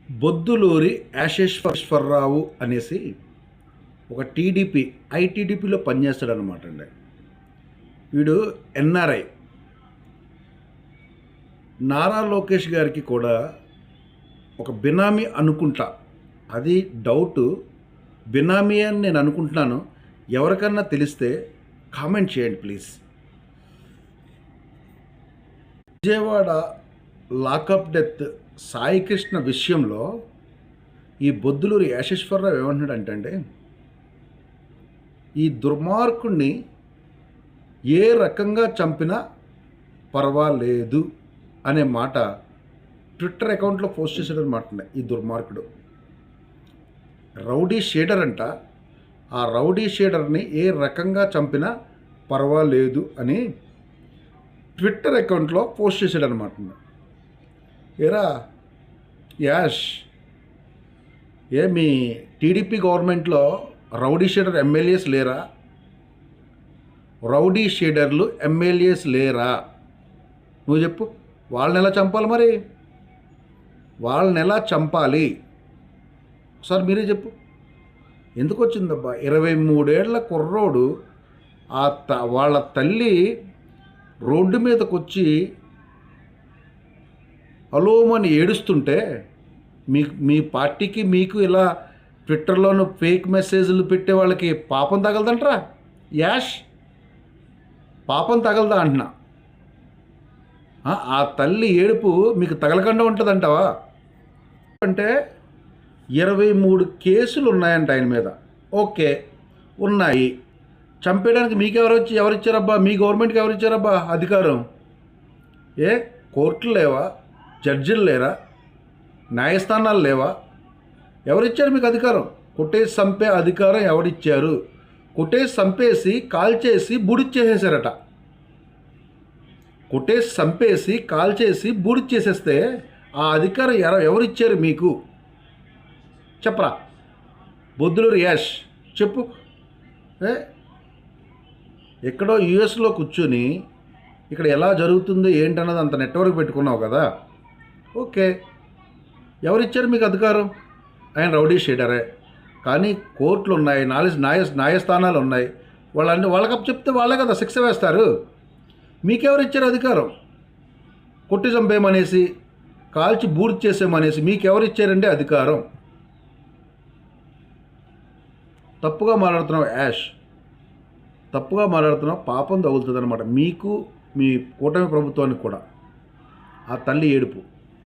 బొద్దులూరి యాషేశ్వరరావు అనేసి ఒక ఐటీడీపీలో పనిచేస్తాడనమాట అండి. వీడు ఎన్ఆర్ఐ. నారా లోకేష్ గారికి కూడా ఒక బినామీ అనుకుంటా, అది డౌటు, బినామీ అని నేను అనుకుంటున్నాను. ఎవరికన్నా తెలిస్తే కామెంట్ చేయండి please. Vijayawada lockup death Saikrishna విషయంలో ఈ బొద్దులూరి యాషేశ్వరరావు ఏమంటున్నాడంటే, ఈ దుర్మార్గుణ్ణి ఏ రకంగా చంపినా పర్వాలేదు అనే మాట ట్విట్టర్ అకౌంట్లో పోస్ట్ చేశాడనమాట. ఈ దుర్మార్గుడు రౌడీ షీడర్ అంట. ఆ రౌడీ షీడర్ని ఏ రకంగా చంపినా పర్వాలేదు అని ట్విట్టర్ అకౌంట్లో పోస్ట్ చేశాడనమాట. ఏరా యాష్, మీ టీడీపీ గవర్నమెంట్లో రౌడీ షీడర్ ఎమ్మెల్యేస్ లేరా? రౌడీ షీడర్లు ఎమ్మెల్యేస్ లేరా? నువ్వు చెప్పు. వాళ్ళని ఎలా చంపాలి మరి? వాళ్ళని ఎలా చంపాలి ఒకసారి మీరే చెప్పు. ఎందుకు వచ్చిందబ్బా 23 ఏళ్ల కుర్రోడు వాళ్ళ తల్లి రోడ్డు మీదకి వచ్చి హలోమని ఏడుస్తుంటే మీ పార్టీకి మీకు ఇలా ట్విట్టర్లోనూ ఫేక్ మెసేజ్లు పెట్టే వాళ్ళకి పాపం తగలదంటరా? యాష్, పాపం తగలదా అంటున్నా. ఆ తల్లి ఏడుపు మీకు తగలకుండా ఉంటుందంటావా? అంటే 23 కేసులు ఉన్నాయంట ఆయన మీద. ఓకే, ఉన్నాయి. చంపేయడానికి మీకు ఎవరిచ్చారబ్బా? మీ గవర్నమెంట్కి ఎవరిచ్చారబ్బా అధికారం? కోర్టులు లేవా? జడ్జిలు లేరా? న్యాయస్థానాలు లేవా? ఎవరిచ్చారు మీకు అధికారం? కొట్టేసి చంపే అధికారం ఎవరిచ్చారు? కొట్టేసి చంపేసి కాల్చేసి బూడిచ్చేసేసారట. కొట్టేసి చంపేసి కాల్చేసి బూడిచ్చేసేస్తే ఆ అధికారం ఎవరిచ్చారు మీకు? చెప్పరా బొద్దులూరి యాష్, చెప్పు. ఎక్కడో యుఎస్లో కూర్చొని ఇక్కడ ఎలా జరుగుతుందో ఏంటన్నది అంత నెట్వర్క్ పెట్టుకున్నావు కదా. ఓకే, ఎవరిచ్చారు మీకు అధికారం? ఆయన రౌడీ షీడరే, కానీ కోర్టులు ఉన్నాయి, న్యాయస్థానాలు ఉన్నాయి. వాళ్ళకప్పు చెప్తే వాళ్ళే కదా శిక్ష వేస్తారు. మీకెవరిచ్చారు అధికారం? కొట్టి చంపేయమనేసి, కాల్చి బూడిద చేసేమనేసి మీకెవరిచ్చారండి అధికారం? తప్పుగా మాట్లాడుతున్నావు యాష్, తప్పుగా మాట్లాడుతున్నావు. పాపం తగులుతుంది అనమాట మీకు, మీ కూటమి ప్రభుత్వానికి కూడా. ఆ తల్లి ఏడుపు